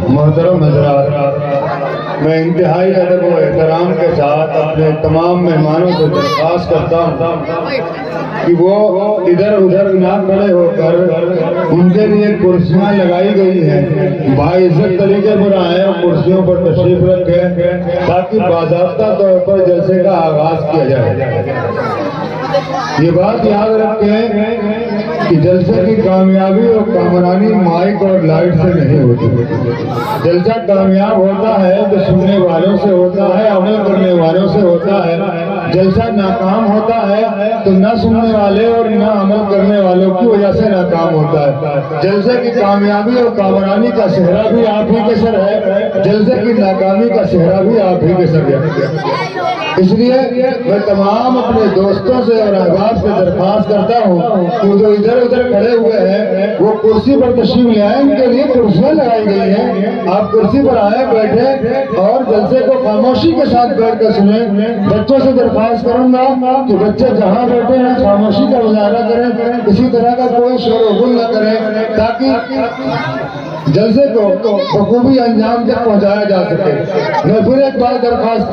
मोहतरम हज़रात, मैं इंतहाई अदब व एहतराम के साथ अपने तमाम मेहमानों से दरख्वास्त करता हूँ कि वो इधर उधर ना खड़े होकर उनके लिए कुर्सियाँ लगाई गई हैं, बाइज्जत तरीके पर आए और कुर्सियों पर तशरीफ रखें ताकि बाज़ाब्ता तौर पर जलसे का आगाज किया जाए। ये बात याद रखें कि जलसे की कामयाबी और कामरानी माइक और लाइट से नहीं होती। जलसा कामयाब होता है तो सुनने वालों से होता है, अमल करने वालों से होता है। जलसा नाकाम होता है तो न सुनने वाले और न अमल करने वालों की वजह से नाकाम होता है। जलसे की कामयाबी और कामरानी का सेहरा भी आप ही के सर है, जलसे की नाकामी का सेहरा भी आप ही के सर है। इसलिए मैं तमाम अपने दोस्तों से और अहबाब से दरख्वास्त करता हूँ कि जो इधर उधर खड़े हुए हैं वो कुर्सी पर तशरीफ ले आए, उनके लिए कुर्सियाँ लगाई गई हैं। आप कुर्सी पर आए, बैठे और जलसे को खामोशी के साथ बैठ कर सुने। बच्चों से दरख्वास्त करूंगा कि बच्चे जहाँ बैठे हैं खामोशी का मुजाहरा करें, किसी तरह का कोई शोर गुल न करें ताकि जलसे को बखूबी अंजाम तक पहुँचाया जा सके। मैं फिर एक बार दरख्वास्त,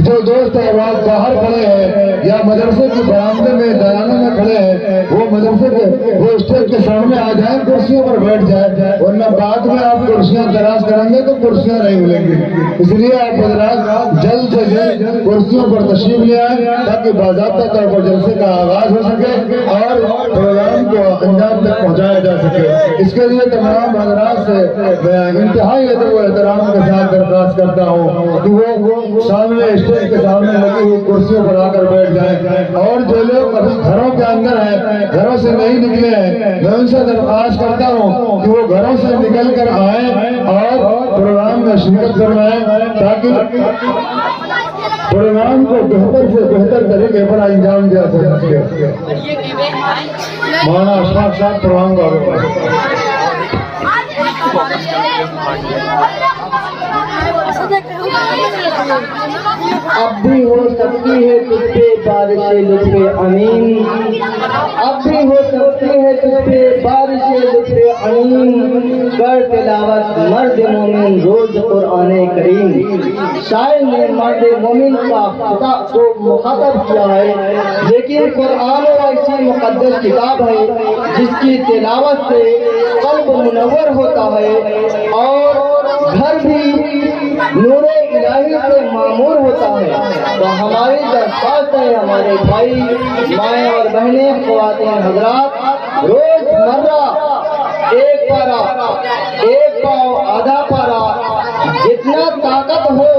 जो दोस्त अहबाब बाहर खड़े हैं या मदरसे के बरामदे में दराने में खड़े हैं वो मदरसे के वो स्टेज के सामने आ जाए, कुर्सियों पर बैठ जाए, वरना बाद में आप कुर्सियां तलाश करेंगे तो कुर्सियां नहीं मिलेंगी। इसलिए आप हज़रात जल्द से जल्द कुर्सियों पर तशरीफ ले आए ताकि बाज़ाब्ता तौर पर जलसे का आगाज हो सके और प्रोग्राम को अंजाम तक पहुँचाया जा सके। इसके लिए तमाम हज़रात से मैं इंतहाई अदब व एहतराम के साथ दरख्वास्त करता हूँ कि वो सामने स्टेज के सामने लगी हुई कुर्सियों पर आकर बैठ जाएं। और जो लोग अभी घरों के अंदर हैं, घरों से नहीं निकले हैं, मैं उनसे दरख्वास्त करता हूँ कि वो घरों से निकल कर आए और प्रोग्राम में शिरकत फरमाएं ताकि प्रोग्राम को बेहतर से बेहतर तरीके पर अंजाम दिया जा सके। मौलाना अशफाक साहब प्रोग्राम को आगे बढ़ाएं। अब भी हो सकती है तुझ पे बारिश लुत्फ़े अमीन, अब भी हो सकती है तुझ पे बारिश लुत्फ़े अमीन, कर तिलावत मर्द मोमिन रोज कुरान करीम। शायर ने मर्द मोमिन का खिताब को मुखातब किया है, लेकिन कुरान ऐसी मुक़द्दस किताब है जिसकी तिलावत से क़ल्ब मुनव्वर होता है और घर भी नूरे इलाही से मामूर होता है। तो हमारी दरख्वास्त है हमारे भाई माएँ और बहनें ख़वातीन हज़रात, रोज़मर्रा एक पारा, एक पाव, आधा पारा, जितना ताकत हो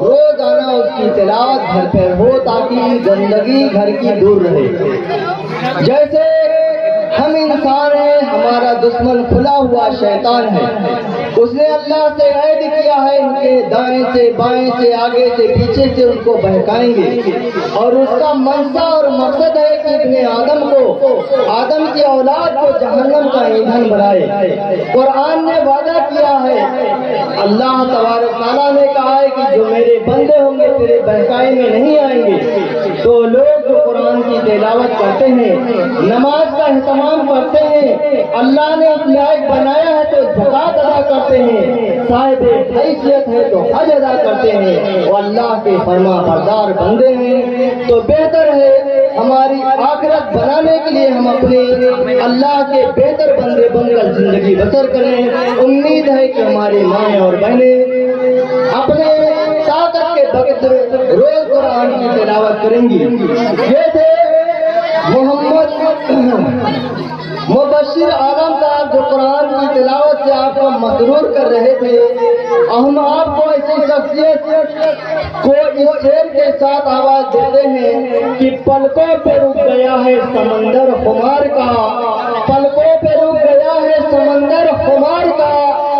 रोज़ाना उसकी तिलावत घर पर हो ताकि गंदगी घर की दूर रहे। जैसे हम इंसान हैं, हमारा दुश्मन खुला हुआ शैतान है, उसने अल्लाह से ऐद किया है इनके दाएं से बाएं से आगे से पीछे से उनको बहकाएंगे और उसका मंशा और मकसद है कि इब्ने आदम को, आदम की औलाद को जहन्नम का ईंधन बनाए। कुरान ने वादा किया है, अल्लाह तबारक तआला ने कहा है कि जो मेरे बंदे होंगे तेरे बहकाए में नहीं आएंगे। तो लोग जो कुरान की तिलावत करते हैं, नमाज का एहतमाम करते हैं, अल्लाह ने इस लायक बनाया है तो ज़कात अदा करते हैं, साहिब हैसियत है तो हज अदा करते हैं और अल्लाह के फरमा बरदार बंदे हैं, तो बेहतर है हमारी आखिरत बनाने के लिए हम अपने अल्लाह के बेहतर बंदे बनकर जिंदगी बसर करें। उम्मीद है कि हमारी माएँ और बहनें अपने ताकत के बगैर रोज कुरान की तिलावत करेंगी। ये थे मोहम्मद मुबश्शिर आलम साहब जो कुरान की तिलावत से आपको मसरूर कर रहे थे। हम आपको ऐसी शख्सियत को इस शेर के साथ आवाज देते हैं कि पलकों पे रुक गया है समंदर खुमार का, पलकों पे रुक गया है समंदर खुमार का,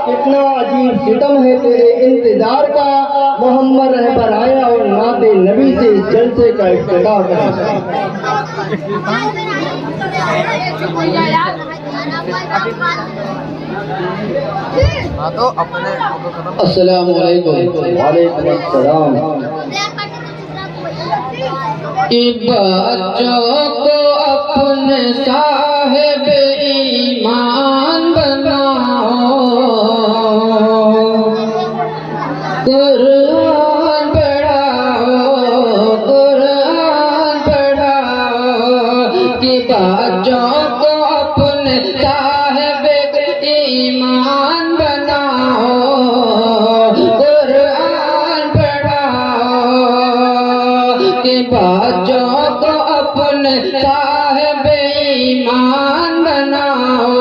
कितना अजीब सितम है तेरे इंतजार का। मोहम्मद रहबर आया और नाते नबी से इस जलसे का इफ्तिताह करें। अस्सलामु अलैकुम। वालेकुम अस्सलाम। कि बच्चों को अपने साहिब ईमान बनाओ, कुरान पढ़ाओ, कुरान पढ़ाओ। कि बच्चों को अपने साहिब ईमान बनाओ, कुरान पढ़ाओ। कि बच्चों को अपने साहिब ईमान बनाओ,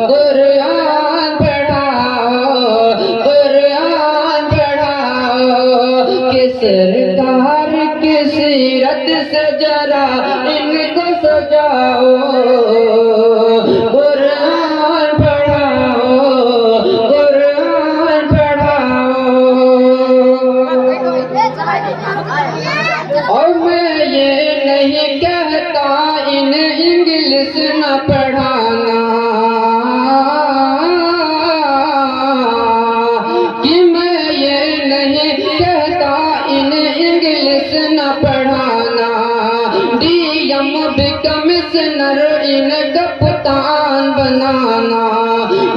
कुरान पढ़ाओ, कुरान पढ़ाओ। कि सरकार की सीरत से जरा इनको सजाओ, कुरान पढ़ाओ, कुरान पढ़ाओ। और मैं ये नहीं कहता इन्हें इंग्लिश न पढ़ाना, कि मैं ये नहीं कहता इन्हें इंग्लिश न पढ़ाना। डीएम भी कमिश्नर इन्हें कप्तान बनाना,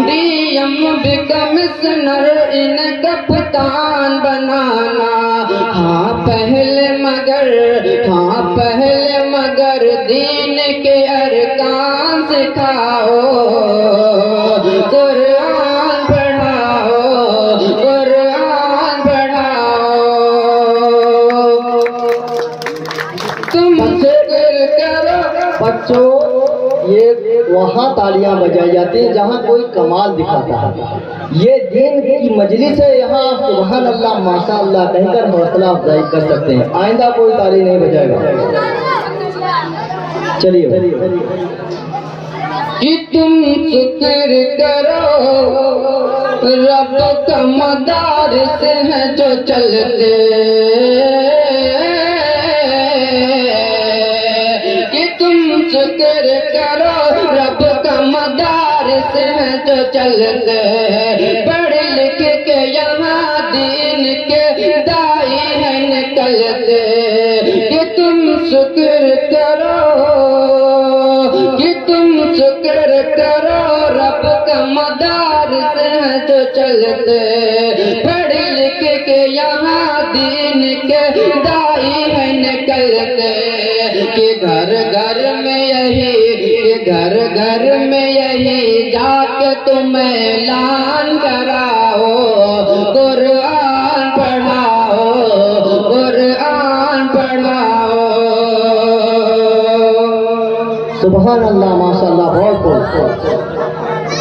डीएम भी कमिश्नर इन्हें कप्तान बनाना। हाँ पहले मगर दीन के अरकान सिखाओ, कुरान पढ़ाओ, कुरान पढ़ाओ। तुम जिक्र करो बच्चों, ये वहाँ तालियां बजाई जाती हैं जहाँ कोई कमाल दिखाता है। ये दीन की मजलिस है, यहाँ सुभान अल्लाह माशा अल्लाह कहकर हौसला अफजाई कर सकते हैं। आइंदा कोई ताली नहीं बजाएगा। चलिए। कि तुम शुक्र करो रब का मदारिस है जो चलते, कि तुम शुक्र करो रब का मदारिस है जो चलते। पढ़ लिख के यहाँ दीन के दाई है निकलते। कि तुम शुक्र करो, कि तुम शुक्र करो रब का मदारिस है जो चलते। पढ़ लिख के यहाँ दीन के दाई है निकलते। कि घर घर में यही, कि घर घर में यही जाके तुम ऐलान कराओ, कुरान पढ़ाओ, कुरान पढ़ाओ। सुभान अल्लाह माशाअल्लाह, बहुत बहुत।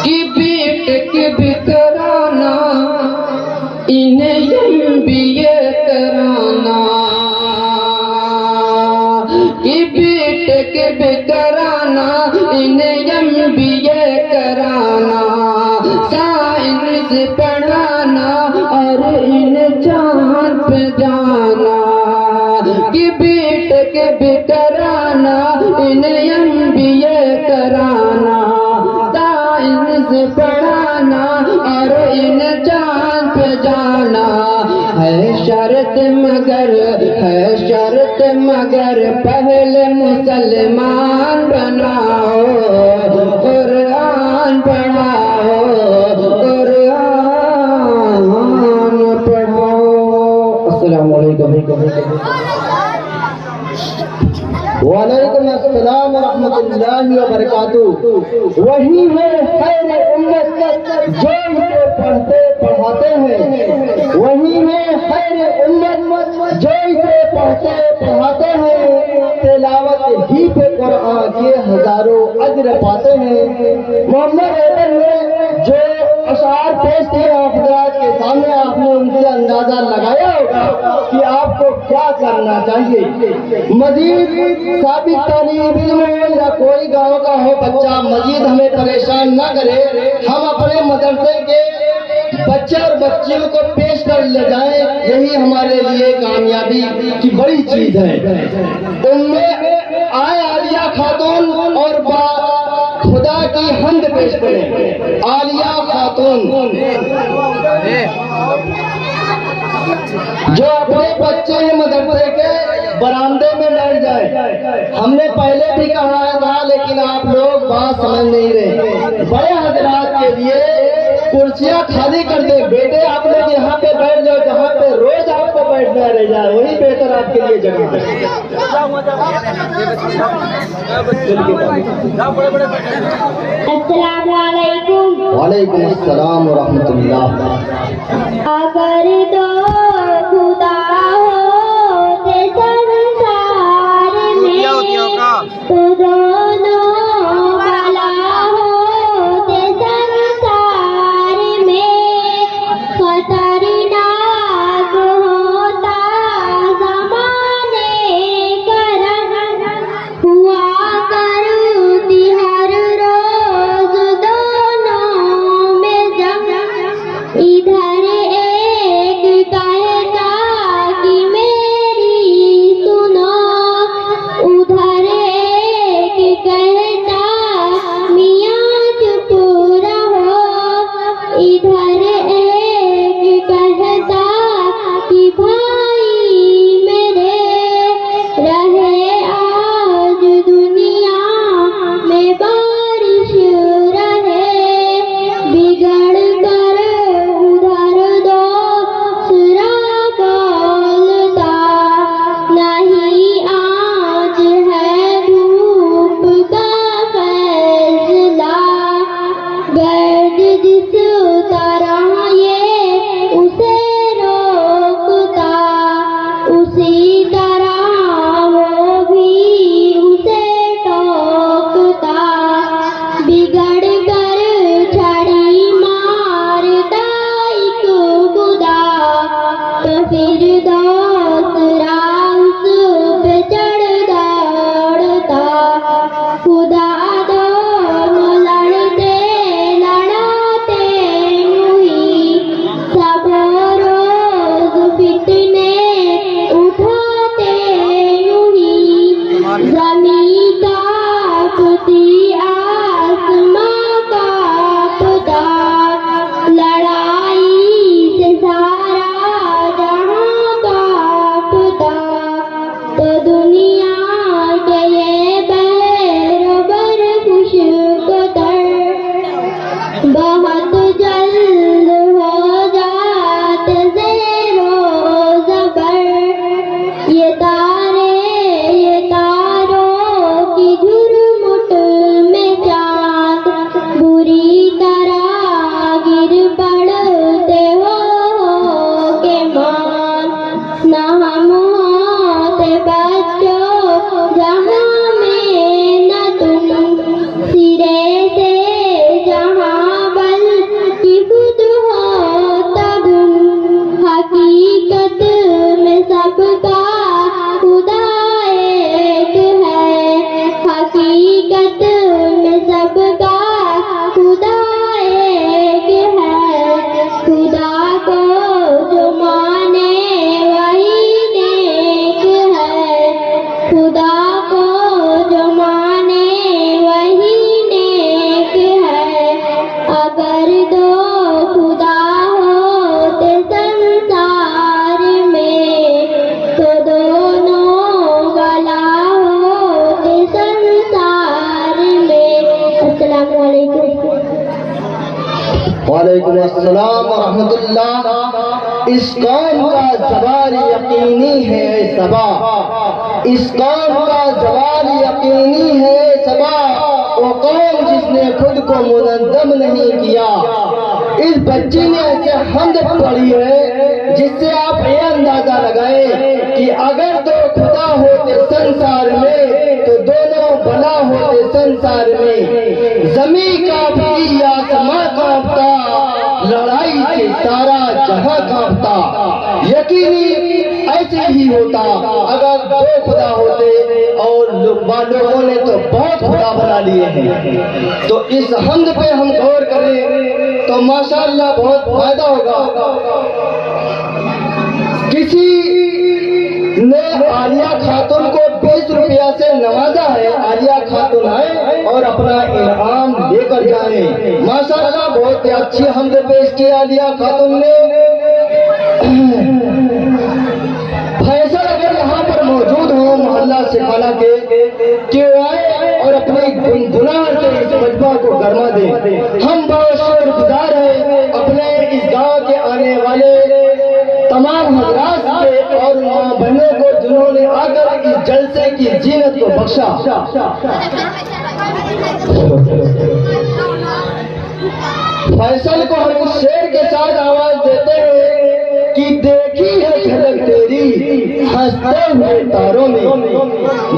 कि बीट के भी कराना इन्हें MBA कराना, कि बीट के भी कराना इन्हें MBA कराना। साइंस पढ़ाना और इन्हें चांद पे जाना। कि बीट के भी कराना इन्हें MBA कराना। साइंस पढ़ाना और इन्हें चांद पे जाना। है शर्त मगर पहले मुसलमान बनाओ, कुरान पढ़ाओ, कुरान पढ़ाओ। अस्सलाम वालेकुम। वालेकुम अस्सलाम व रहमतुल्लाहि व बरकातुहू। वही है खैर उम्मत जो इसे पढ़ते पढ़ाते हैं, वही है खैर उम्मत जो इसे पढ़ते पढ़ाते हैं। तिलावत ही पे कुरान के हजारों अजर पाते हैं। मोहम्मद ऐबन ने जो अशार पेश किए हज़रात के सामने, आपने उनसे अंदाजा लगाया होगा कि आपको क्या करना चाहिए। मजीद साबित तालीम इल्म या कोई गाँव का हो बच्चा मजीद हमें परेशान न करे। हम अपने मदरसे के बच्चे और बच्चियों को पेश कर ले जाएं, यही हमारे लिए कामयाबी की बड़ी चीज है। उनमें आए आलिया खातून और खुदा की हम्द पेश करें। आलिया खातून जो अपने बच्चे हैं मदरसे के बरामदे में बैठ जाए। हमने पहले भी कहा था, लेकिन आप लोग बात समझ नहीं रहे। बड़े हजरात के लिए कुर्सियां खाली कर दे। बेटे आप लोग यहाँ पे बैठ जाओ, जहाँ पे रोज आपको बैठना रह जाए, वही बेहतर आपके लिए जगह है। अस्सलाम वालेकुम। वालेकुम अस्सलाम व रहमतुल्लाह। अगर तो खुदा होते संसार में तो दोनों भला होते संसार में। खतरनाक होता ज़माने का रंग हुआ करती हर रोज दोनों में जंग। इधर एक कहता कि मेरी सुनो, उधर एक कहता मियाँ चुप रहो। इधर एक कहता कि भाई मेरे रहे आज दुनिया में बारिश रहे। बिगड़ कर उधर दो सुरा बोलता नहीं, आज है धूप का फैसला। गर्द जिस तरह ये उसे रोकता, उसी तरह वो भी उसे टोकता। बिगड़ कर छड़ी मारता एक खुदा, तो फिर दूसरा उस पे चढ़ दौड़ता। खुदा दोनों लड़ते लड़ाते हुई, सब रोज फितने उठाते हुई। ज़मीं कांपती आसमां कांपता, लड़ाई से सारा जहां कांपता। तो दुनिया के ये बरोबर खुशकदर बहुत जल्द हो जाते ज़ेरो ज़बर। ये तारों की झुरमुट में चाँद बुरी तरह गिर पड़ते हो के मान। न हम होते बच्चों जहाँ में न तुम, सिरे से जहाँ बल की खुद हो तब। हकीकत में सबका खुदा एक है। हकीकत में सबका खुदा एक है। खुदा को जो माने वही नेक है। खुदा को जो माने वही नेक है। अगर दो खुदा होते संसार में तो दोनों भला होते संसार में। अस्सलाम वालेकुम। वालेकुम अस्सलाम व रहमतुल्लाह। इस कौम का ज़वाल यकीनी है सबा, इस कौम का ज़वाल यकीनी है सबा। वो कौम जिसने खुद को मुनज़्ज़म नहीं किया। इस बच्ची ने ऐसे हमद पढ़ी है जिससे आप ये अंदाजा लगाएं कि अगर दो खुदा होते संसार में तो दोनों भला होते संसार में। ज़मीन कांपती आसमां कांपता, लड़ाई से सारा जहां कांपता। यकीनी ऐसे ही होता अगर दो खुदा होते, और लोगों ने तो बहुत खुदा बना लिए हैं। तो इस हमद पे हम गौर करें तो माशाअल्लाह बहुत फायदा होगा। किसी ने आलिया खातून को 20 रुपया से नवाजा है। आलिया खातून आए और अपना इनाम लेकर जाए। माशाअल्लाह बहुत ही अच्छी हमद पेश की आलिया खातून ने। फैसल अगर यहाँ पर मौजूद हो मोहल्ला सिखाना के कि वो आए और अपने गुनगुना के इस मजबा को गरमा दे। हम बहुत शुक्रगुजार हैं अपने इस गांव के आने वाले तमाम हजरात के और माँ बहनों को जिन्होंने आकर इस जलसे की जीनत को बख्शा। फैसल को हम उस शेर के साथ आवाज देते हैं कि देखी है झलक तेरी हंसते हुए तारों में,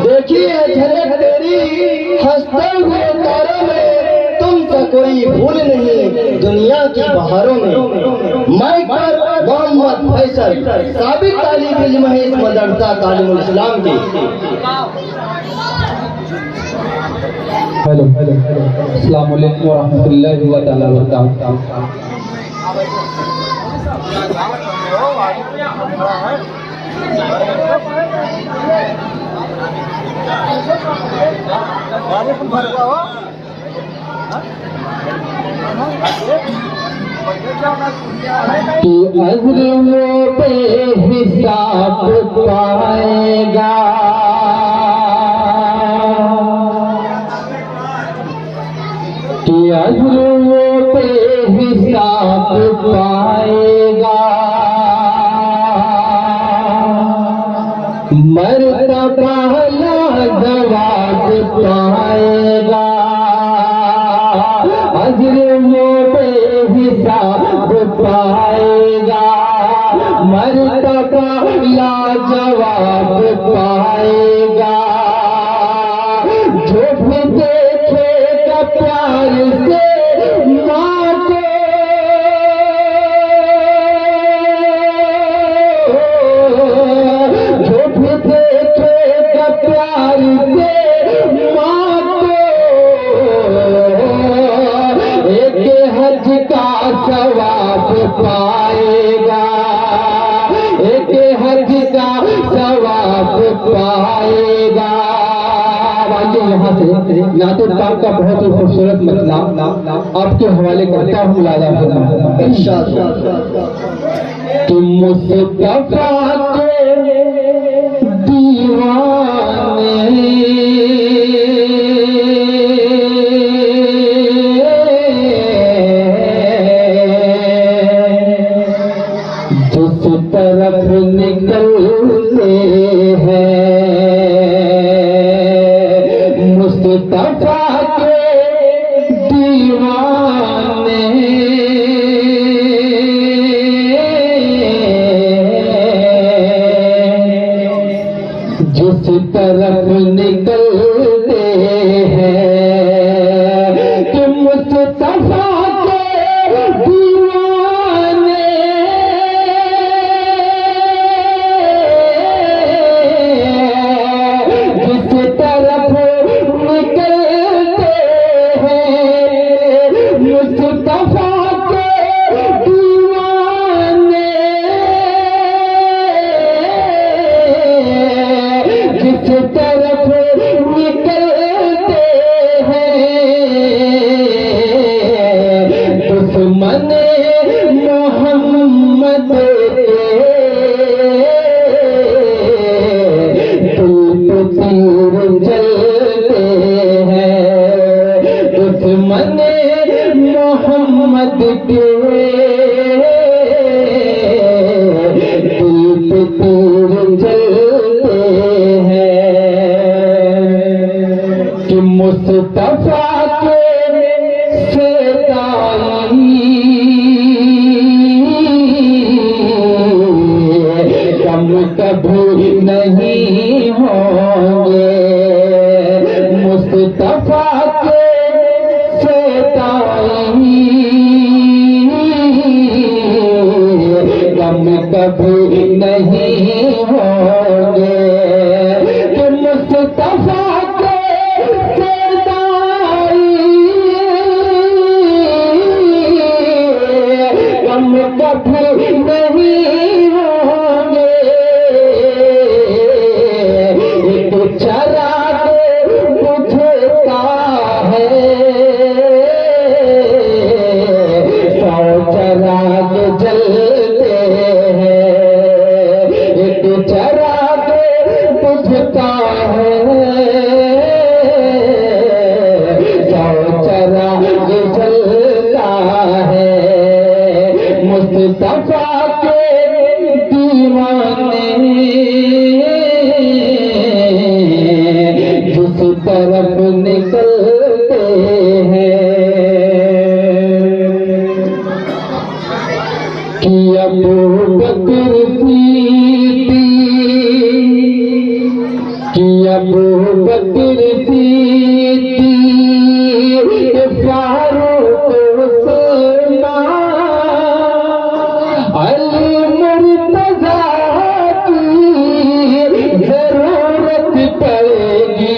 देखी है झलक तेरी हंसते हुए तारों में, तुमसे कोई भूल नहीं दुनिया की बहारों में। माइक पर मोहम्मद फैसल, साबिक तालिब इल्म है इस मदरसा तालीमुल इस्लाम की। हेलो अस्सलाम वालेकुम व रहमतुल्लाहि व तआला व बरकातहू। तू अज़्रों पे हिसाब पाएगा, तू अज़्रों पे हिसाब पाएगा, मर्तबा जवाब पाएगा, अज़्रों पे हिसाब पाएगा, मर्तबा लाजवाब पाएगा। जो भी देखेगा प्यार से माँ को, जो भी देखेगा प्यार से माँ को, एक हज का सवाब पाएगा, एक हज का सवाब पाएगा। यहाँ से नाते पाक का बहुत ही खूबसूरत मसला आपके हवाले करता हूँ। लाजा कि मुस्तफा के दीवाने जिस तरफ निकलते हैं, मुस्तफा के दीवाने जिस तरफ निकलते हैं, कि मुस्तफा के दीवाने जिस तरफ निकलते हैं, मुस्तफा के दीवाने जिस तरफ निकलते हैं, दुश्मन मोहम्मद तीर जलते हैं, दुश्मन मोहम्मद के दिल पे तीर जलते हैं। कि मुस्तफा के सेताई कम कभी नहीं होंगे, मुस्तफा के सेताई कम कभी नहीं होंगे। कि मुस्तफा के सेताई कम कभी नहीं होंगे। एक चराग बुझता है, 100 चराग जलते हैं, तरफ निकलते हैं कि अबू बकर कि अबू बकर सिद्दीक़ फारूक उस्मान अली मुर्तज़ा की ज़रूरत पड़ेगी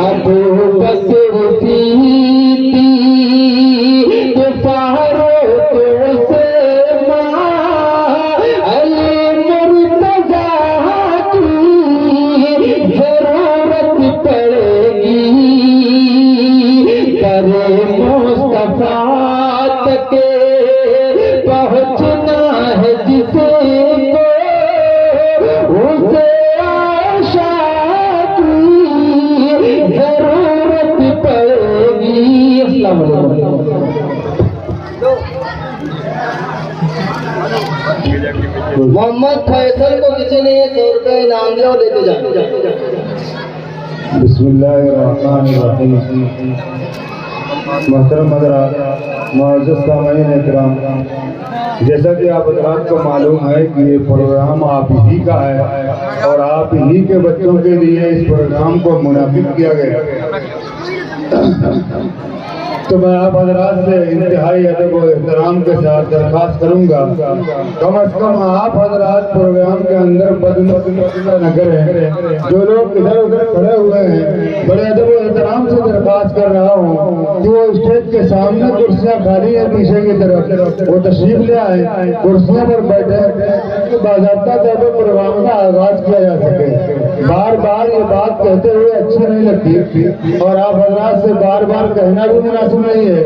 अबू बकर सिद्दीक़ फारूक उस्मान अली मुर्तज़ा की ज़रूरत पड़ेगी करे मुस्तफा तक पहुँचना है जिसे उसे आशा की ज़रूरत पड़ेगी। अस्सलाम वालेकुम। मोहम्मद फैसल को किसी ने 100 रुपये इनाम दिया और लेते जाए। बिस्मिल्लाहिर्रहमानिर्रहीम। मोहतरम हज़रात, मुअज़्ज़ज़ सामीन इकराम, जैसा कि आप हज़रात को मालूम है कि ये प्रोग्राम आप ही का है और आप ही के बच्चों के लिए इस प्रोग्राम को मुनाफिक किया गया। तो मैं आप हज़रात से इंतहाई अदब और एहतराम के साथ दरख्वास्त करूँगा, कम अज़ कम आप हज़रात प्रोग्राम के अंदर बदनज़र न करें। जो लोग इधर उधर खड़े हुए हैं, बड़े अदब और एहतराम से दरख्वास्त कर रहा हूँ कि वो स्टेज के सामने कुर्सियाँ खाली है पीछे की तरफ, वो तशरीफ ले आए, कुर्सियों पर बैठे, बाज़ाब्ता तौर पर प्रोग्राम का आगाज़ किया जा सके। बार बार ये बात कहते हुए अच्छी नहीं लगती और आप हज़रात से बार बार कहना भी मुनासिब नहीं है,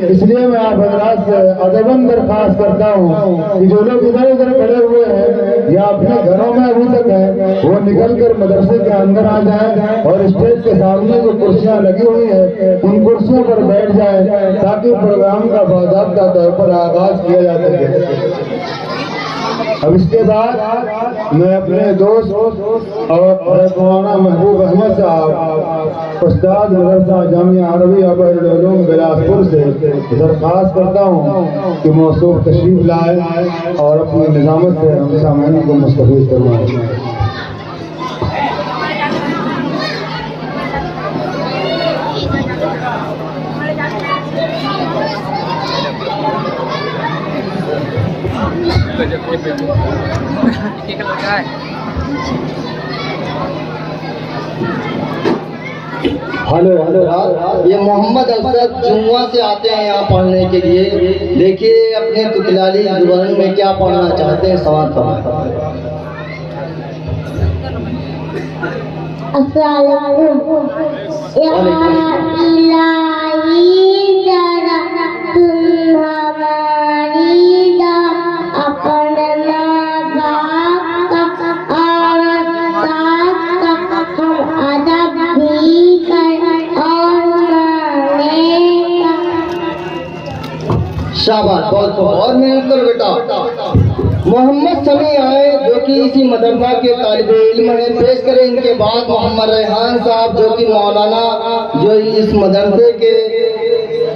इसलिए मैं आप हज़रात से अदबन दरख्वास्त करता हूँ कि जो लोग इधर उधर खड़े हुए हैं या अपने घरों में अभी तक है, वो निकल कर मदरसे के अंदर आ जाए और स्टेज के सामने जो कुर्सियाँ लगी हुई है उन कुर्सियों पर बैठ जाए ताकि प्रोग्राम का बाज़ाब्ता तौर पर आगाज़ किया जा सके। अब इसके बाद मैं अपने दोस्त और मौलाना महबूब अहमद साहब, उस्ताद मदरसा जामिया अरबिया बहरुल उलूम बिलासपुर से दरख्वास्त करता हूँ कि मौसूफ तशरीफ लाए और अपनी निज़ामत से हम सामईन को मुस्तफ़ीद करवाएं। हेलो हेलो, ये मोहम्मद असद जुम्मा से आते हैं यहाँ पढ़ने के लिए। देखिए अपने तुतलाली जुबान में क्या पढ़ना चाहते हैं, सवाल फरमाएं। अस्सलामुअलैकुम। या इलाही जरा तुम हमारी दा अपना बाप का और साथ का हम अदब भी कर और माने का। शाबाश, बहुत बहुत मेहनत करो बेटा। मोहम्मद समी आए जो कि इसी मदरसा के तालिब इल्म हैं, पेश करें इनके बाद मोहम्मद रेहान साहब जो कि मौलाना जो इस मदरसे के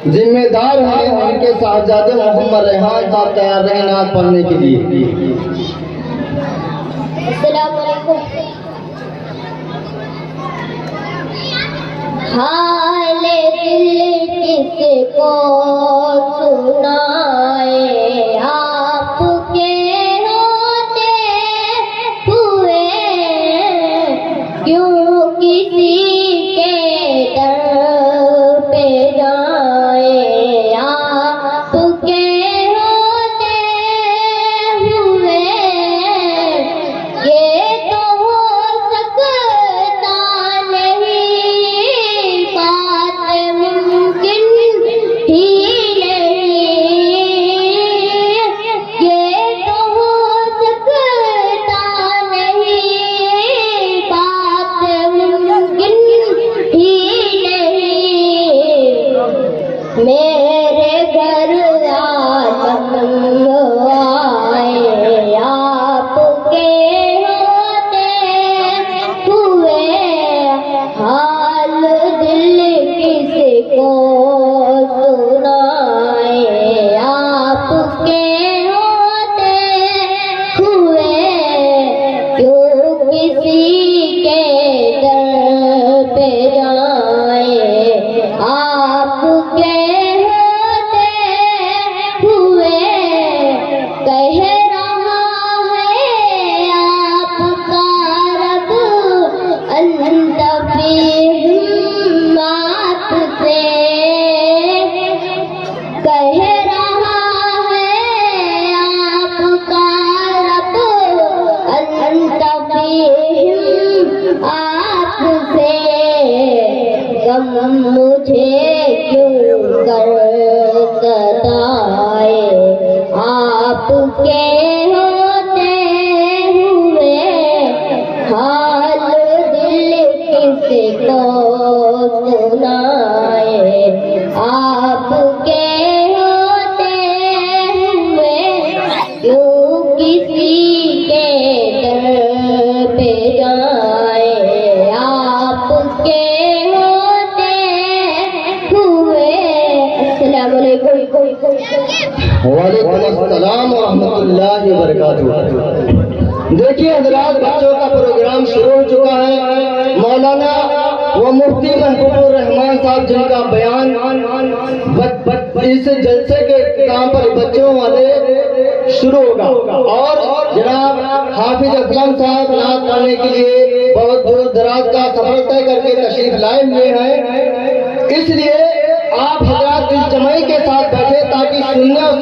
जिम्मेदार हैं, उनके साहबजादे मोहम्मद रेहान साहब तैयार रहे नात पढ़ने के लिए। अस्सलामुअलैकुम। हाल दिल किसको सुनाए, आपके होते हुए क्यों किसी के दर पे जाए, आपके होते हुए ये गम मुझे क्यों कर सताए, आपके होते हुए हाल दिल किसको सुनाए, आपके होते हुए क्यों किसी के दर पे जाए, आपके होते हुए। अस्सलाम वालेकुम। वालेकुम अस्सलाम व रहमतुल्लाहि व बरकातुहू। देखिए हजरात, बच्चों का प्रोग्राम शुरू हो चुका है। मौलाना व मुफ्ती महबूबुर रहमान साहब जिनका बयान इस जलसे के काम पर बच्चों वाले शुरू होगा, और जनाब हाफिज असलम साहब नात पढ़ने के लिए बहुत दूर दराज का सफर तय करके तशरीफ लाए हुए हैं। इसलिए आप हजरात इस जमाई के साथ बैठे ताकि सुनने और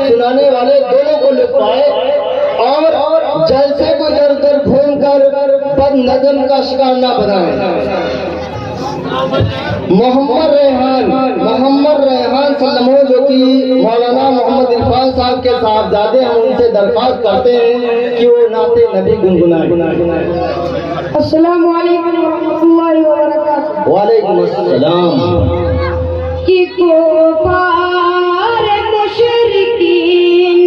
सुनाने वाले दोनों को लुत्फ आए, और जलसे को इधर उधर घूम कर बद नजम का शिकार न बनाए। मोहम्मद रेहान सल्लमो, जो कि मौलाना मोहम्मद इरफान साहब के साहबजादे हैं, उनसे दरख्वास्त करते हैं कि वो नाते नबी गुनगुनाए। अस्सलामु अलैकुम रहमतुल्लाहि व बरकातुहू। वालेकुम अस्सलाम। कि को पार मुशरिकीन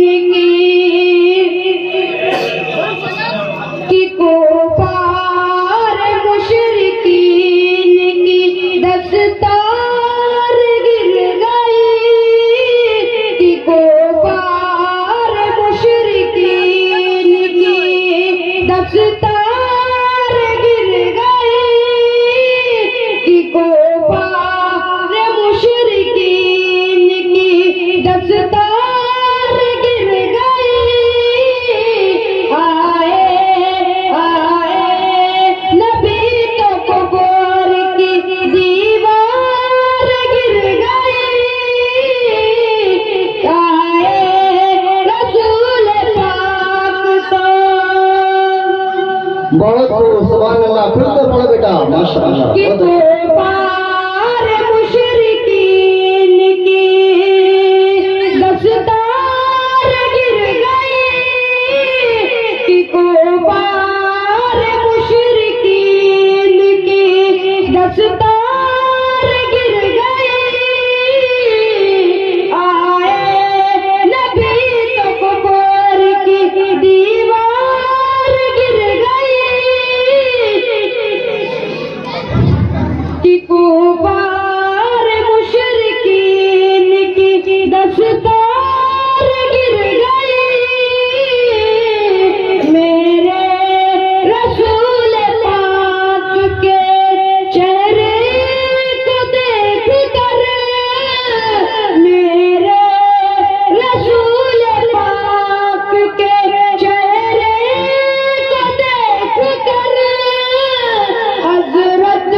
की को पार मुशरिकीन की दस्तार गिर गई, कि को पार मुशरिकीन की दस्तार गिर गई, कि को पार मुशरिकीन की दस्तार गिर गई। आए आए नबी तो कब्र की दीवार गिर गई, आए रसूल पाक तो। बहुत खूब, सुभान अल्लाह। खुद तो पढ़ो बेटा, माशाअल्लाह। कि को पार मुशरिकीन की दस्तार गिर गई, कि को पार मुशरिकीन की दस्तार गिर गई। आए नबी तो कब्र की दीवार गिर गई, कि को पार मुशरिकीन की दस्तार गिर गई। मेरे रसूल पाक के चेहरे को देख कर, मेरे रसूल पाक के चेहरे को देख कर, हजरत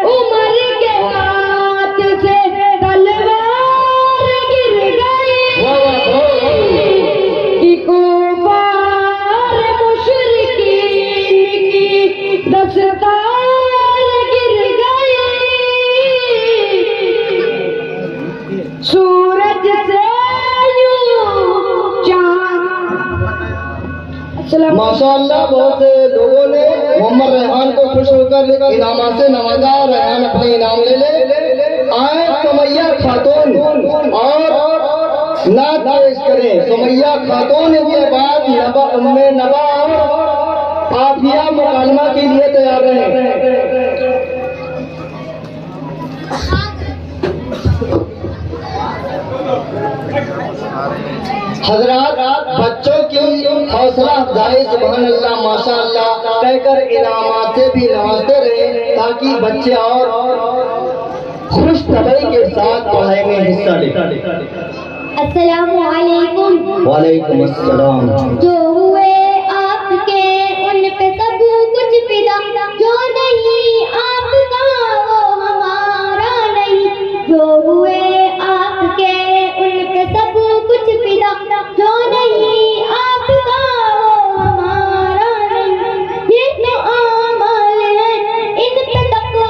उमर के हाथ से तलवार गिर गई, कि को पार मुशरिकीन की दस्तार गिर गई। सूरज से यूं चांद। माशाअल्लाह, बहुत से लोगों ने मोहम्मद रेहान को खुश होकर इनामात से नवाजा। रेहान अपने इनाम ले ले। आए सुमैया खातून और नात पेश करें। सुमैया खातून के बाद उम्मे नबा और आफिया मुकालमा के लिए तैयार रहें। हजरात, बच्चों की हौसला अफजाई सुभान अल्लाह माशाअल्लाह कहकर इनामात से भी नवाजते रहे, ताकि बच्चे और खुश तबई के साथ पढ़ाई में हिस्सा ले। अस्सलामु अलैकुम। वालेकुम अस्सलाम। जो हुए आपके उन पे सब कुछ फिदा, जो नहीं आपका वो हमारा नहीं। जो हुए आपके उन पे सब कुछ फिदा, जो नहीं आपका वो हमारा नहीं। ये तो आमाल है, इन पे तकवा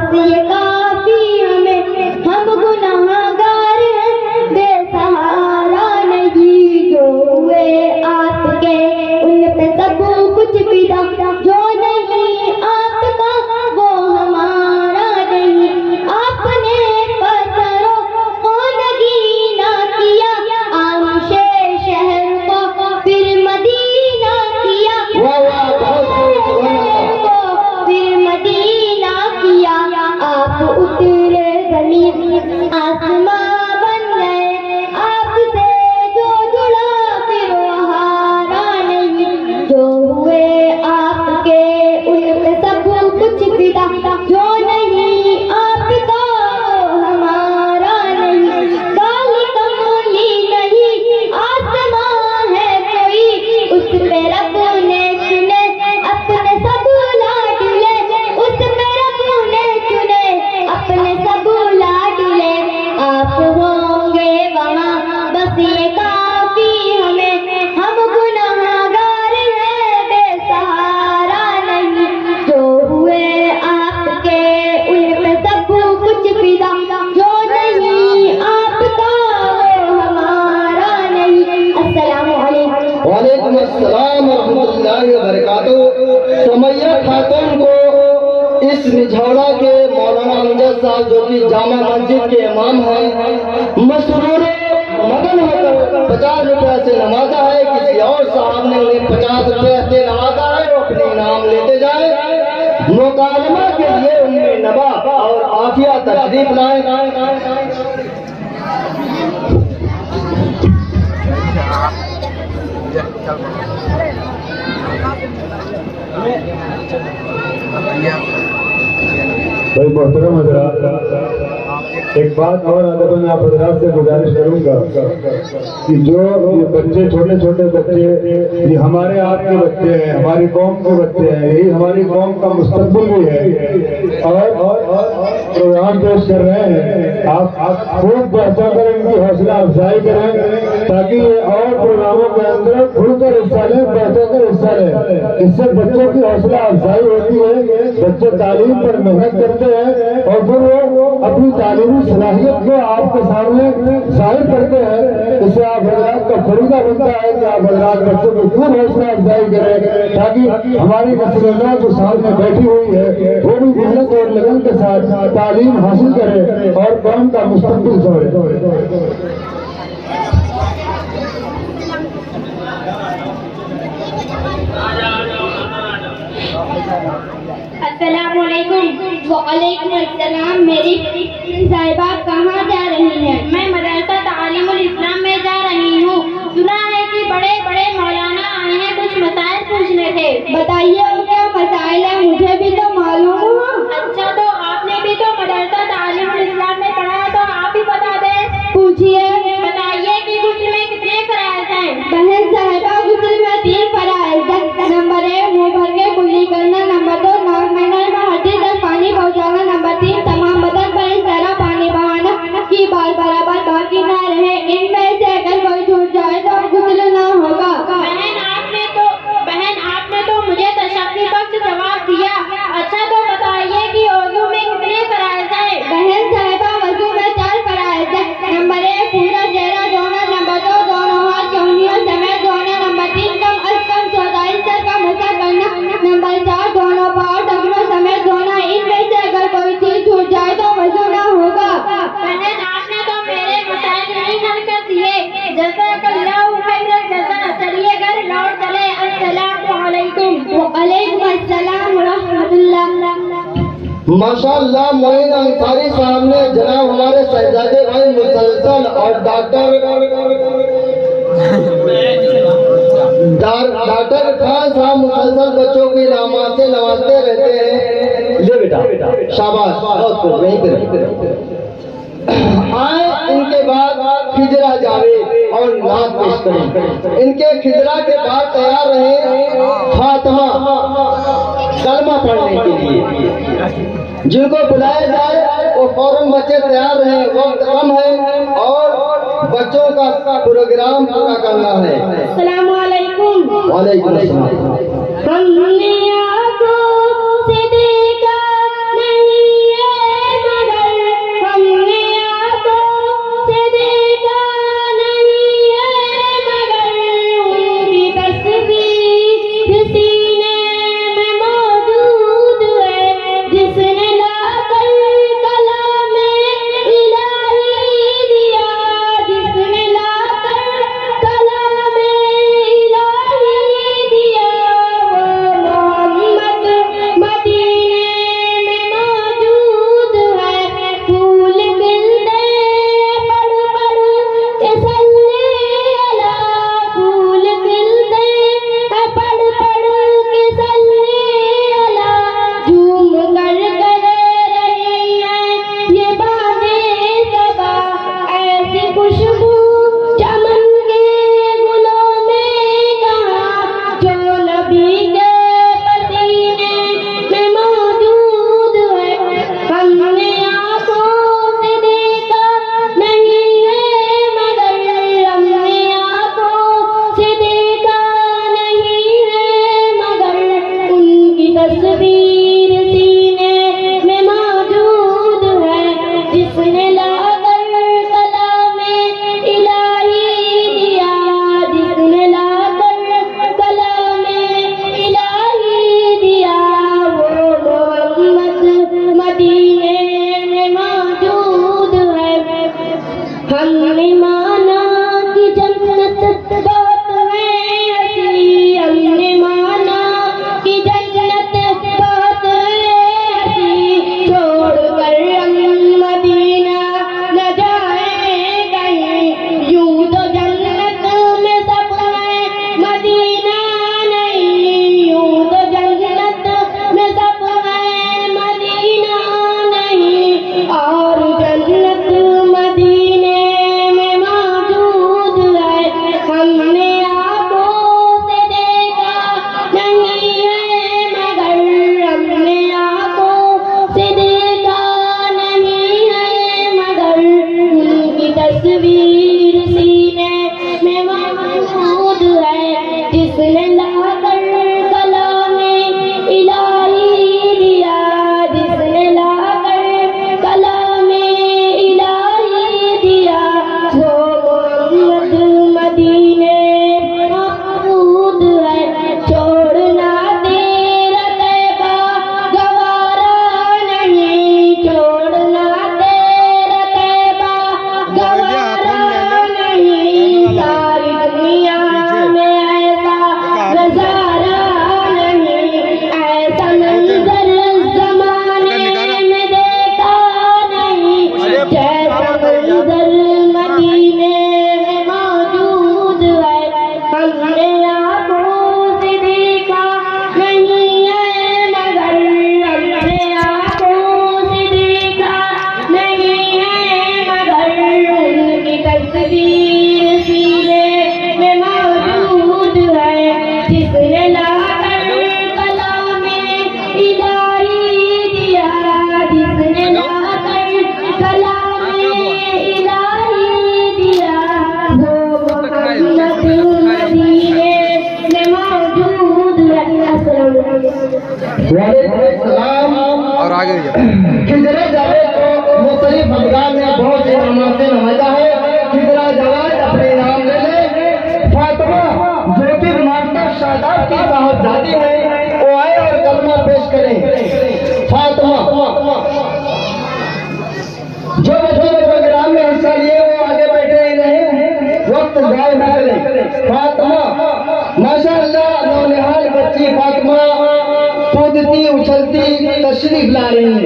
बस ये काफी हमें, हम गुनाहगार हैं बेसहारा नहीं। जो हुए आपके उन पे सब कुछ फिदा, जो नहीं आपका वो हमारा नहीं। आपने पत्थरों को नगीना किया, आमशे शहर को फिर मदीना किया, फिर मदीना किया। आप उतरे जमीन आसमां बन गए, आपसे जो जुड़ा फिर वो हारा नहीं। जो हुए आपके उन पे सब कुछ फिदा, जो नहीं आपका वो हमारा नहीं। काली कमली नहीं आसमां है कोई, उस पे रब ने चुने अपने सब लाडले, उस पे रब ने चुने अपने सब लाडले। आप होंगे वहाँ बस ये काफी हमें, हम गुनाहगार हैं बेसहारा नहीं। जो हुए आपके उन पे सब कुछ फिदा, जो नहीं आपका वो हमारा नहीं। अस्सलामु अलैकुम। वालेकुम अस्सलाम रहमतुल्लाहि व बरकातुहू। सुमैया खातून को इस निझौड़ा के मौलाना अमजद साहब जो कि जामा मस्जिद के इमाम हैं, मसरूर मगन होकर 50 रुपये से नवाजा है। किसी और साहब ने उन्हें 50 रुपये से नवाजा है, वो अपने इनाम लेते जाए। मुकालमा के लिए उनमें नवा और आफिया तशरीफ लाए। भाई मोहतरम हजरात, एक बात और अदब मैं आप हजरात से गुजारिश करूंगा कि जो ये बच्चे छोटे छोटे बच्चे, ये हमारे आपके बच्चे हैं, हमारी कौम के बच्चे हैं, यही हमारी कौम का मुस्तकबिल भी है और प्रोग्राम पेश कर रहे हैं। आप खूब बढ़ा कर इनकी हौसला अफजाई करें ताकि ये और प्रोग्रामों के अंदर खुलकर हिस्सा लें, बढ़कर हिस्सा लें। इससे बच्चों की हौसला अफजाई होती है, बच्चे तालीम पर मेहनत करते हैं और फिर वो अपनी तालीमी सलाहियत को आपके सामने जाहिर करते हैं। इससे आप हजरात का फरीदा बनता है कि आप हजरात बच्चों को खूब हौसला अफजाई करें ताकि हमारी नस्लें जो सामने बैठी हुई है वो भी मेहनत और लगन के साथ तालीम हासिल करे और कौम का मुस्तकबिल संवरे। अस्सलामु अलैकुम। वालेकुम अस्सलाम। मेरी साहिबा कहाँ जा रही हैं? मैं मदरसा तालीमुल इस्लाम में जा रही हूँ। सुना है कि बड़े बड़े मौलाना आए हैं, कुछ मसाइल पूछने थे। बताइए वो क्या मसाइल है, मुझे भी तो मालूम हो। अच्छा, तो आपने भी तो मदरसा तालीमुल इस्लाम में पढ़ा है, तो आप ही बता दें। पूछिए। बताइए कि गुस्ल में कितने फराइज हैं? बहन साहिबा, गुस्ल में 3 फराइज हैं। नंबर 1 मुँह भर के कुल्ली करना, नंबर 2 नाक में हड्डी तक पानी पहुँचाना, नंबर 3 तमाम बदन पर इस तरह पानी बहाना कि बाल बराबर बाकी ना रहे। इनमें से अगर कोई छूट जाए तो गुस्ल ना होगा। बहन आपने तो मुझे तशक्की बख्श जवाब दिया। अच्छा, तो बताइए कि वज़ू में कितने फराइज हैं? बहन साहिबा, वज़ू में 4 फराइज हैं। नंबर 1 पूरा चेहरा धोना, नंबर 2 दोनों हाथ उंगलियों समेत धोना, नंबर 3 कम अज कम 14 सर का मसा करना, नंबर 4 दोनों पाँव टखनों समेत धोना। इनमें से अगर कोई चीज छूट जाए तो वज़ू ना होगा। बहन आपने तो मेरे मसाइल नहीं हल कर दिए। जज़ाकल्लाहु खैरन जज़ा। चलिए घर लौट चले। अस्सलामु अलैकुम। वालेकुम अस्सलाम व रहमतुल्लाह। माशाअल्लाह, मोइन अंसारी साहब ने जनाब हमारे शहजादे भाई मुसलसल और डॉक्टर खान साहब मुसलसल बच्चों की नामाज से नवाजते रहते हैं। ले बेटा, शाबाश, बहुत खूब, वहीं पे आए। इनके बाद खिजरा जावेद और नात पेश करें। इनके खिजरा के बाद तैयार रहे फातिमा कलमा पढ़ने के लिए। जिनको बुलाया जाए वो फौरन बच्चे तैयार रहे, वक्त कम है और बच्चों का प्रोग्राम पूरा करना है। अस्सलामु अलैकुम। वालेकुम अस्सलाम। हमने आँखों से देखा नहीं है खिजरा जावेद को मुख्तलिफ अफगान में बहुत से नामों से नवाजा है। खिजरा जावेद अपने नाम ले ले। फातिमा जो कि मास्टर शादाब की साहबजादी है, वो आए और कलमा पेश करें। फातिमा जो बच्चे प्रोग्राम में हिस्सा लिए वो आगे बैठे ही रहे, वक्त जाए न करें। फातिमा माशाअल्लाह नौनिहाल बच्ची फातिमा कूदती उछलती तशरीफ ला रही है।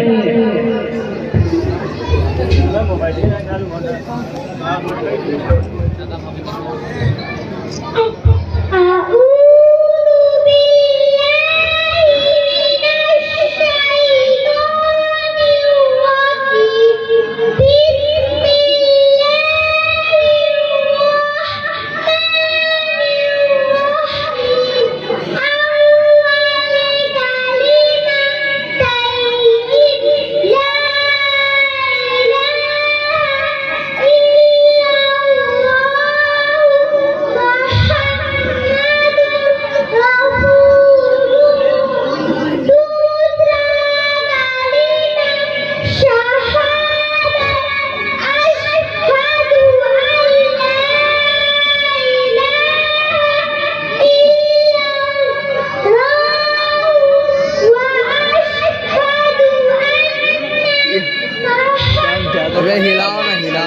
अबे हिलाओ ना, हिलाओ।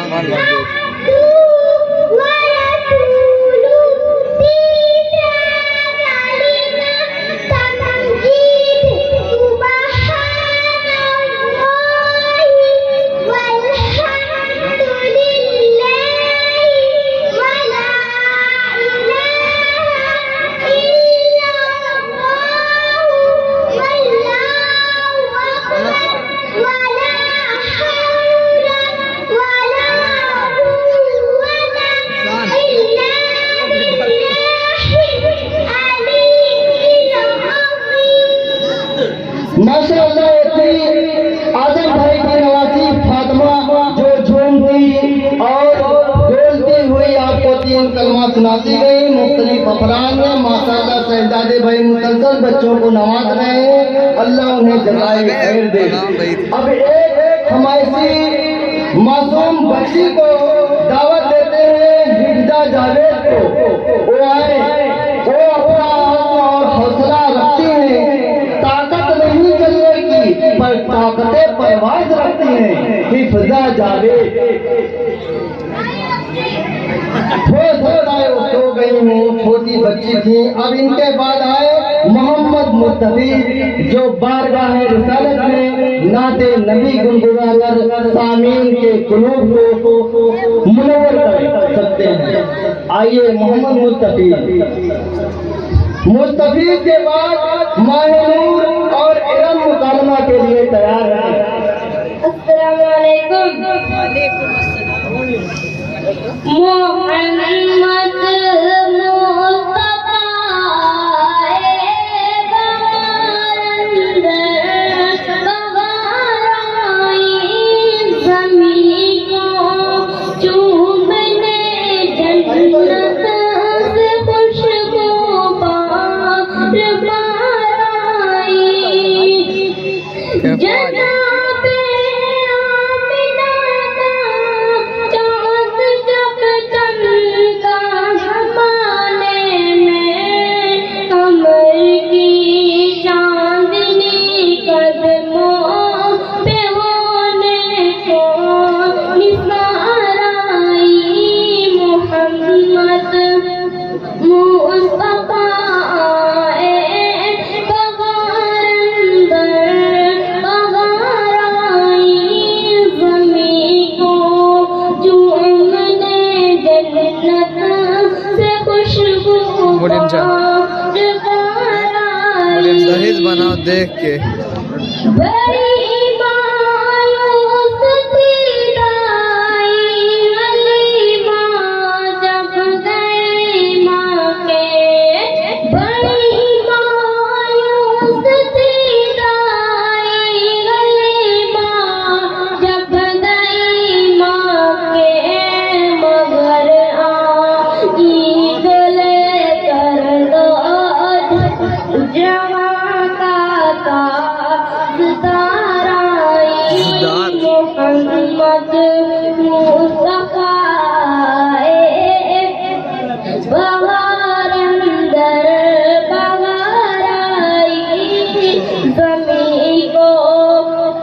माशाअल्लाह इतनी आजम भाई की नवासी फातिमा जो झूमती और डोलती हुई आपको 3 कलमा सुनाती गई। मुख्तलिफ अफराद में माशाअल्लाह शहजादे भाई मुसलसल बच्चों को नवाज रहे हैं, अल्लाह उन्हें जज़ाए खैर दे। अब एक हमायसी मासूम बच्ची को दावत देते हैं, हिफ्जा जावेद को। वो आए, वो अपना और हौसला रखती हैं, ताकत नहीं चलने की पर ताकते परवाज रखती हैं। हिफ्जा जावेद हो सकता है वो सो गई हूँ, छोटी बच्ची थी। अब इनके बाद आए मोहम्मद मुस्तफी जो बारगाह रिसालत में नाते नबी गुनगुना कर सामीन के कुलूब को मुनव्वर कर सकते हैं। आइए मोहम्मद मुस्तफी के बाद माहिनूर और इरम मुकालमा के लिए तैयार है। अस्सलाम वालेकुम। मोहम्मद मुस्तफा ज़मीन को चूमने जन्नत से खुशबू बार आई। जनाबे आमिना का चाँद जब चमका ज़माने में, कमर की चांदनी कदमों पे होने को निसार आई। मोहम्मद मुस्तफा दहेज बनाओ देख के। जवां का ताजदार मोहम्मद मुस्तफा बहार अंदर बहार आई ज़मीं को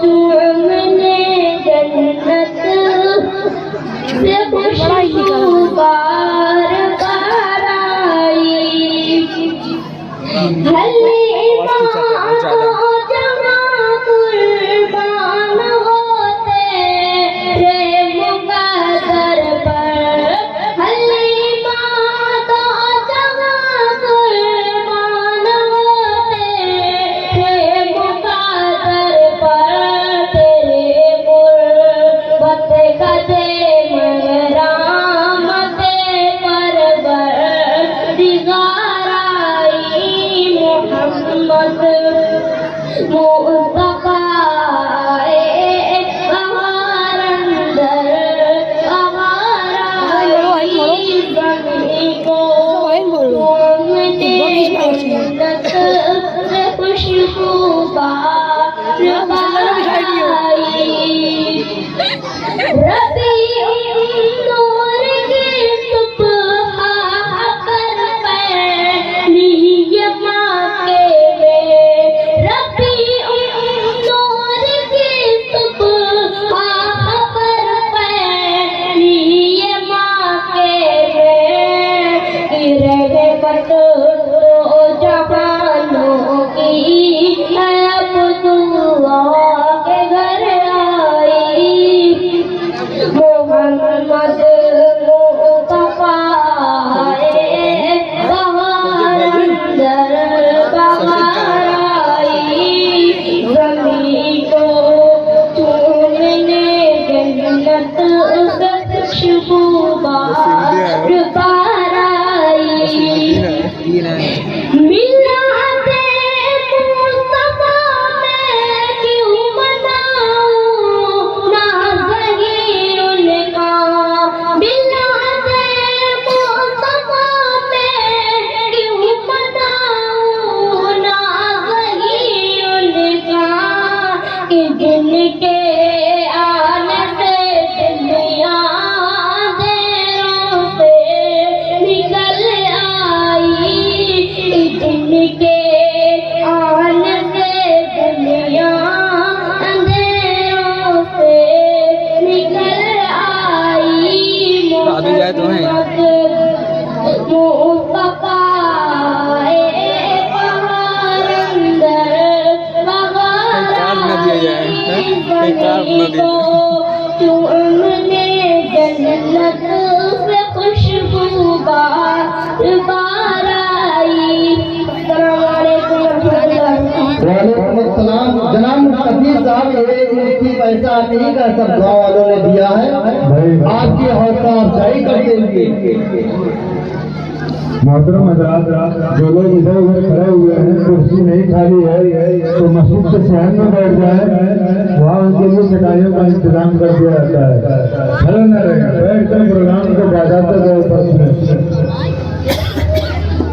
चूमने जन्नत से खुशबू बार बार आई हल्ले कुर्बान होते प्रेम का दर पर हल्ले माता जहाँ कुर्बान होते प्रेम का दर पर तेरे गुर्बत का दे मगरामते परवर दिगार आई मोहम्मद मुस्तफा बहार अंदर बहार आई ज़मीं को चूमने जन्नत से खुशबू बार आई नूर की सुबह पर पहली माँ के रबी नूर की सुबह पर पहली माँ के रहे बतो जवानों की अब दुआ के घर आई मोहम्मद मुस्तफा बहार अंदर बहार आई ज़मीं को चूमने जन्नत से खुशबू बार बार आई मिलाते मुस्तफा मैं क्यों मनाऊं ना सही उनका मिलाते मुस्तफा मैं क्यों मनाऊं ना सही उनका कि जिनके आने से दुनिया अंधेरों से निकल आई जिनके आने से दुनिया अंधेरों से निकल आई दादी जाए तो हैं। मुस्तफा बहार अंदर बहार कार न दिया जाए, हैं? कहीं कार न दिया जाए। चूमने जन्नत से खुशबू बार बार आई अस्सलाम वालेकुम वालेकुम अस्सलाम। जनाब मुफ्ती साहब ये मुफ्ती पैसा आप ही का सब गाँव वालों ने दिया है आपकी हौसला अफजाई करते हुए। मोहतरम हजरात, जो लोग इधर उधर खड़े हुए हैं, कुर्सी नहीं खाली है तो मस्जिद के शहर में बैठ जाए, वहाँ उनके लिए चटाइयों का इंतजाम कर दिया जाता है। खड़े न रहे, बैठ कर प्रोग्राम को बजाते गए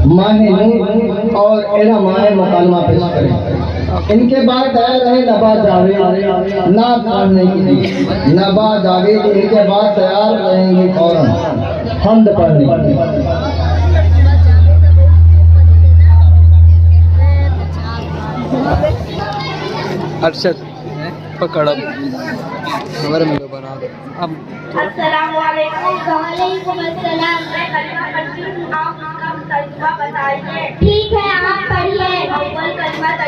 माने और एरा माने मुकालमा पेश करें। इनके बाद तैयार रहे नबा जावेद ना पढ़ने की नबा जावेद इनके बाद तैयार रहेंगे फौरन हमद पढ़ने की। अरशद पकड़ अब हमारे में बना दो अब अस्सलाम वालेकुम वालेकुम अस्सलाम मैं कलमा पढ़ती हूँ आप उसका तर्जुमा बताइए। ठीक है आप पढ़िए। अव्वल कलमा ला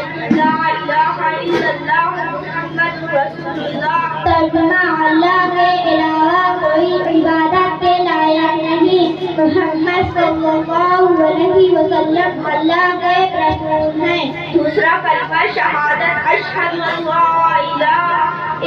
इलाहा इल्लल्लाह मुहम्मदुर रसूलुल्लाह। तर्जुमा अल्लाह के अलावा कोई इबादत के लायक नहीं, मुहम्मद सल्लल्लाहु अलैहि वसल्लम अल्लाह के रसूल हैं। दूसरा कलमा शहादत अशहदु अल्ला इलाहा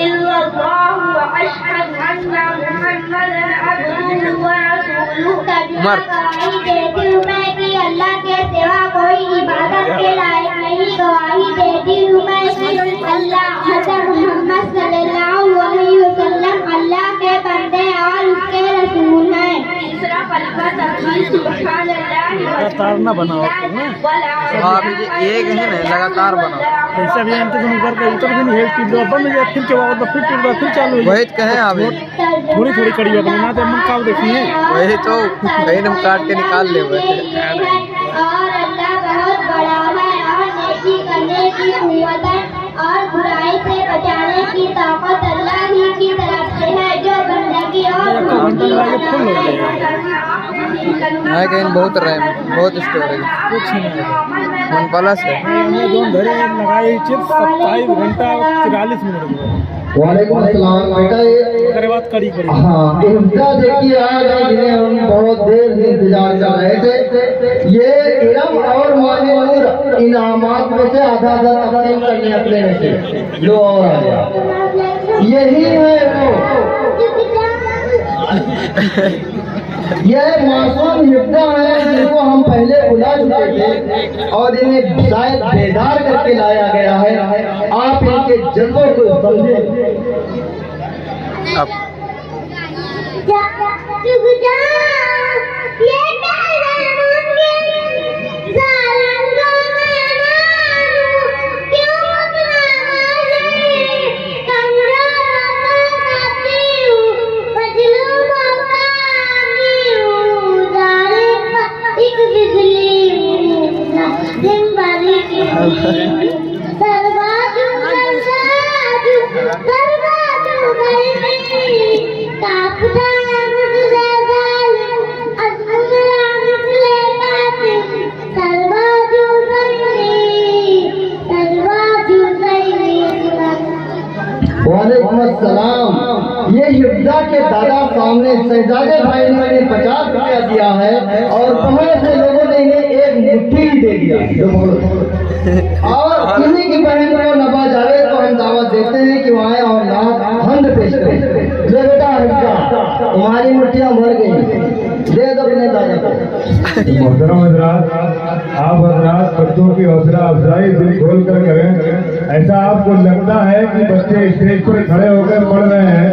इल्लल्लाह व अशहदु अन्ना मुहम्मदन अब्दुहु व रसूलुहु। तर्जुमा गवाही देती हूँ मैं कि अल्लाह के सिवा कोई इबादत के लायक नहीं। गवाही देती हूँ मैं कि अल्लाह हज़रत मोहम्मद सल्लल्लाहु अलैहि वसल्लम अल्लाह के बंदे और उसके रसूल हैं। तीसरा कलमा तकबीर सुभान अल्लाह व लगातार ना बनाओ हाँ एक है ना लगातार बनाओ। ऐसा भी हम तो करके उतर भी नहीं है कि बंद हो जाए फिर के बाद फिर टूट गया फिर चालू हो जाए। वही तो कहें अभी थोड़ी थोड़ी कड़ी अपनी ना तो मन का देखिए वही तो कहीं हम काट के निकाल ले हुए थे। और अल्लाह बहुत बड़ा है और नेकी करने की कुव्वत है और बुराई से बचाने की ताकत अल्लाह ही की तरफ से है जो बंदगी और है कहीं बहुत रैम बहुत स्टोरेज कुछ नहीं वन प्लस है। हमने जो घरे लगाई चिप्स 27 घंटा 43 मिनट वालेकुम अस्सलाम बेटा। ये करे बात कड़ी कड़ी हाँ इनका देखिए आज जिन्हें हम बहुत देर से इंतजार कर रहे थे। ये इरम और मानूर इनामात में से आधा आधा तकसीम करने अपने में से लो और आ गया। यही है वो यह मासूम हिफ्जा है जिनको हम पहले बुला चुके थे और इन्हें शायद बेदार करके लाया गया है। आप इनके जज्बों को समझें। अब वालेकुम अस्सलाम। ये हिफ्जा के दादा सामने शहजादे भाई ने 50 रुपया दिया है और बहुत से लोगों ने इन्हें एक मुट्ठी ही दे दिया। और किसी की बहन को नवाज जावे तो हम दावत देते हैं कि वहाँ और हंद पेश करें। ले बेटा हिफ्जा तुम्हारी मुट्ठियाँ भर गई दे दो अपने दादा को। मोहतरम हजरात, आप हजरात बच्चों की हौसला अफजाई दिल खोल कर करें। ऐसा आपको लगता है कि बच्चे स्टेज पर खड़े होकर पढ़ रहे हैं,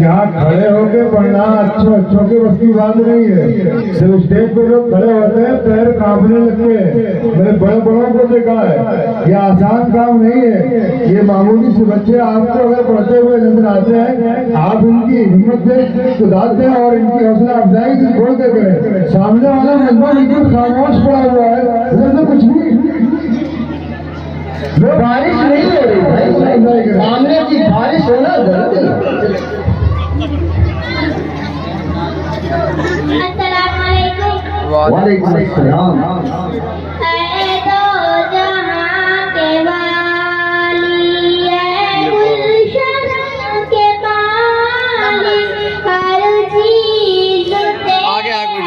यहाँ खड़े होकर पढ़ना अच्छों के बस की बात नहीं है। जब स्टेज पर लोग खड़े होते हैं पैर कांपने लगते हैं। मैंने बड़े बड़ों को देखा है, ये आसान काम नहीं है। ये मामूली से बच्चे आपको अगर पढ़ते हुए नजर आते हैं, आप इनकी हिम्मत से सुधारते हैं और इनकी हौसला अफजाई दिल खोल कर करें। सामने वाला मजबूर बिल्कुल खामोश पड़ा हुआ है, उधर से कुछ भी बारिश नहीं हो रही भाई, सामने की बारिश होना जरूरी है। अस्सलाम वालेकुम। वालेकुम अस्सलाम। है तो जहाँ के वाली है गुलशन के माली हर चीज से आगे आगे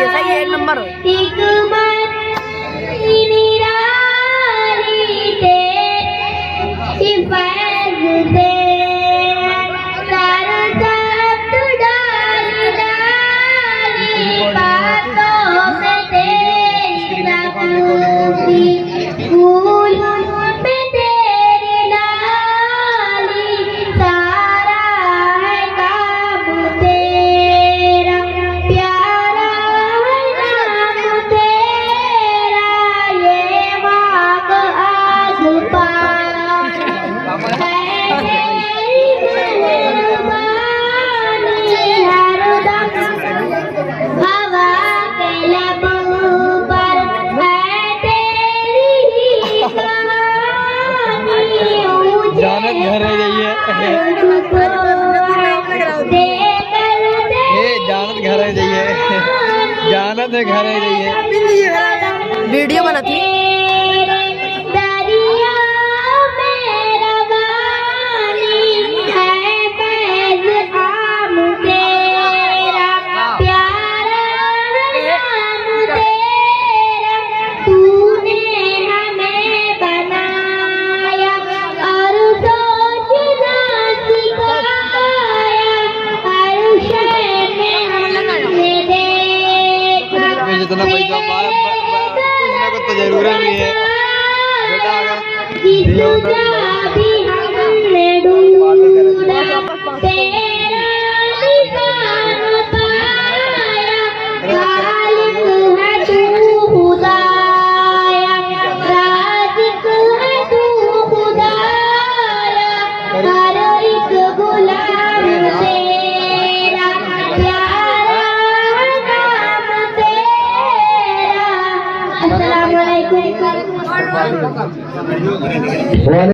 सही है, एक नंबर हिकमत निराली तेरी फैज़ से सर दर्द डाली डाली बातों में तेरी नगूंगी फूल में तेरी डाली सारा है काम तेरा प्यारा है नाम तेरा ये वाक आज पार है तेरी मेहरबानी हरदम हवा के लब पर है तेरी ही कहानी जानत घर है जाइए जानत घर है जाइए जानत है घर है जाइए वीडियो बनाती दरिया मेरा वाली है फैज़ आम तेरा प्यारा नाम तेरा तूने हमें बनाया और सोचना सिखाया हर शय में हमने देखा जितना पैसा कुछ ना कुछ तो जरूर भी है। वाले